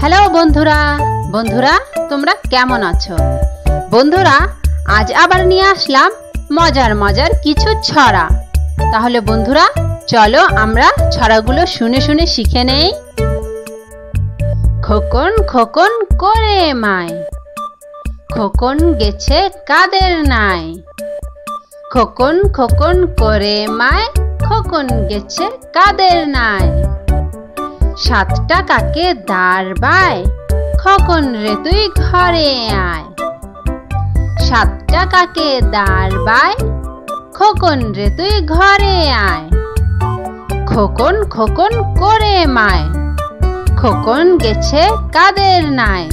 Hello বন্ধুরা বন্ধুরা তোমরা কেমন আছো? বন্ধুরা আজ আবার নিয়ে আসলাম মজার মজার কিছু ছড়া। তাহলে বন্ধুরা চলো আমরা ছড়াগুলো শুনে শুনে শিখে নেই। খোকন খোকন করে মায়, খোকন গেছে কাদের নাই। খোকন খোকন করে মায়, খোকন গেছে কাদের নাই। 7 টাকাকে দাঁড় বায়, খোকন রে তুই ঘরে আয়। 7 টাকাকে দাঁড় বায়, খোকন রে তুই ঘরে আয়। খোকন খোকন করে মায়, খোকন গেছে কাদের নাই।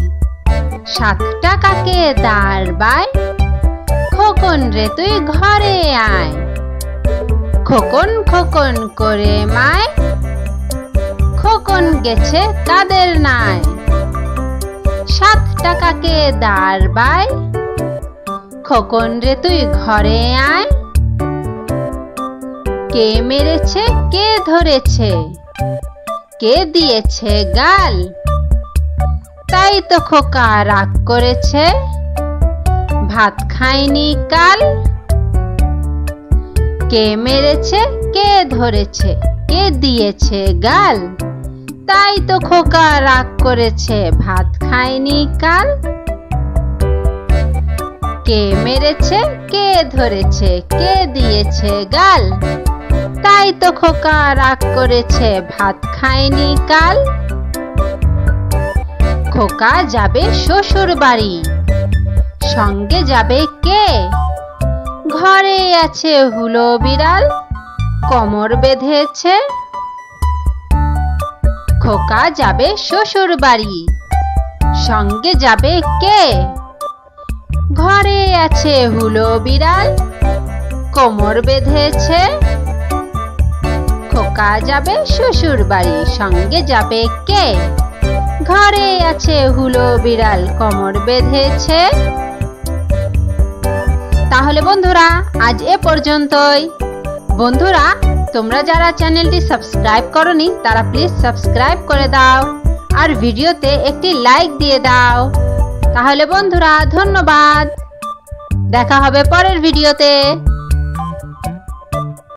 7 টাকাকে দাঁড় বায়, খোকন রে তুই ঘরে আয়। খোকন খোকন করে মায়, খোকন গেছে কাদের নাই। 7 টাকাকে দাঁড় বায়, খোকন রে তুই ঘরে আয়। কে মেরেছে কে ধরেছে, কে দিয়েছে গাল। তাই তো খোকা রাগ করেছে, ভাত খায়নি কাল। কে মেরেছে কে ধরেছে, কে দিয়েছে গাল। তাই তো খোকা রাগ করেছে, ভাত খায়নি কাল। কে মেরেছে কে ধরেছে, কে দিয়েছে গাল। তাই তো খোকা রাগ করেছে, ভাত খায়নি কাল। খোকা যাবে শ্বশুর বাড়ি, সঙ্গে যাবে কে। ঘরে আছে হুলো বিড়াল, কোমর বেঁধেছে। খোকা যাবে শ্বশুর বাড়ি, সঙ্গে যাবে কে। ঘরে আছে হুলো বিড়াল, কোমর বেঁধেছে। খোকা যাবে শ্বশুর বাড়ি, সঙ্গে যাবে কে। ঘরে আছে হুলো বিড়াল, কোমর বেঁধেছে। তাহলে বন্ধুরা আজ এ পর্যন্তই। বন্ধুরা তোমরা যারা চ্যানেলটি সাবস্ক্রাইব করনি তারা প্লিজ সাবস্ক্রাইব করে দাও আর ভিডিওতে একটি লাইক দিয়ে দাও। তাহলে বন্ধুরা ধন্যবাদ, দেখা হবে পরের ভিডিওতে।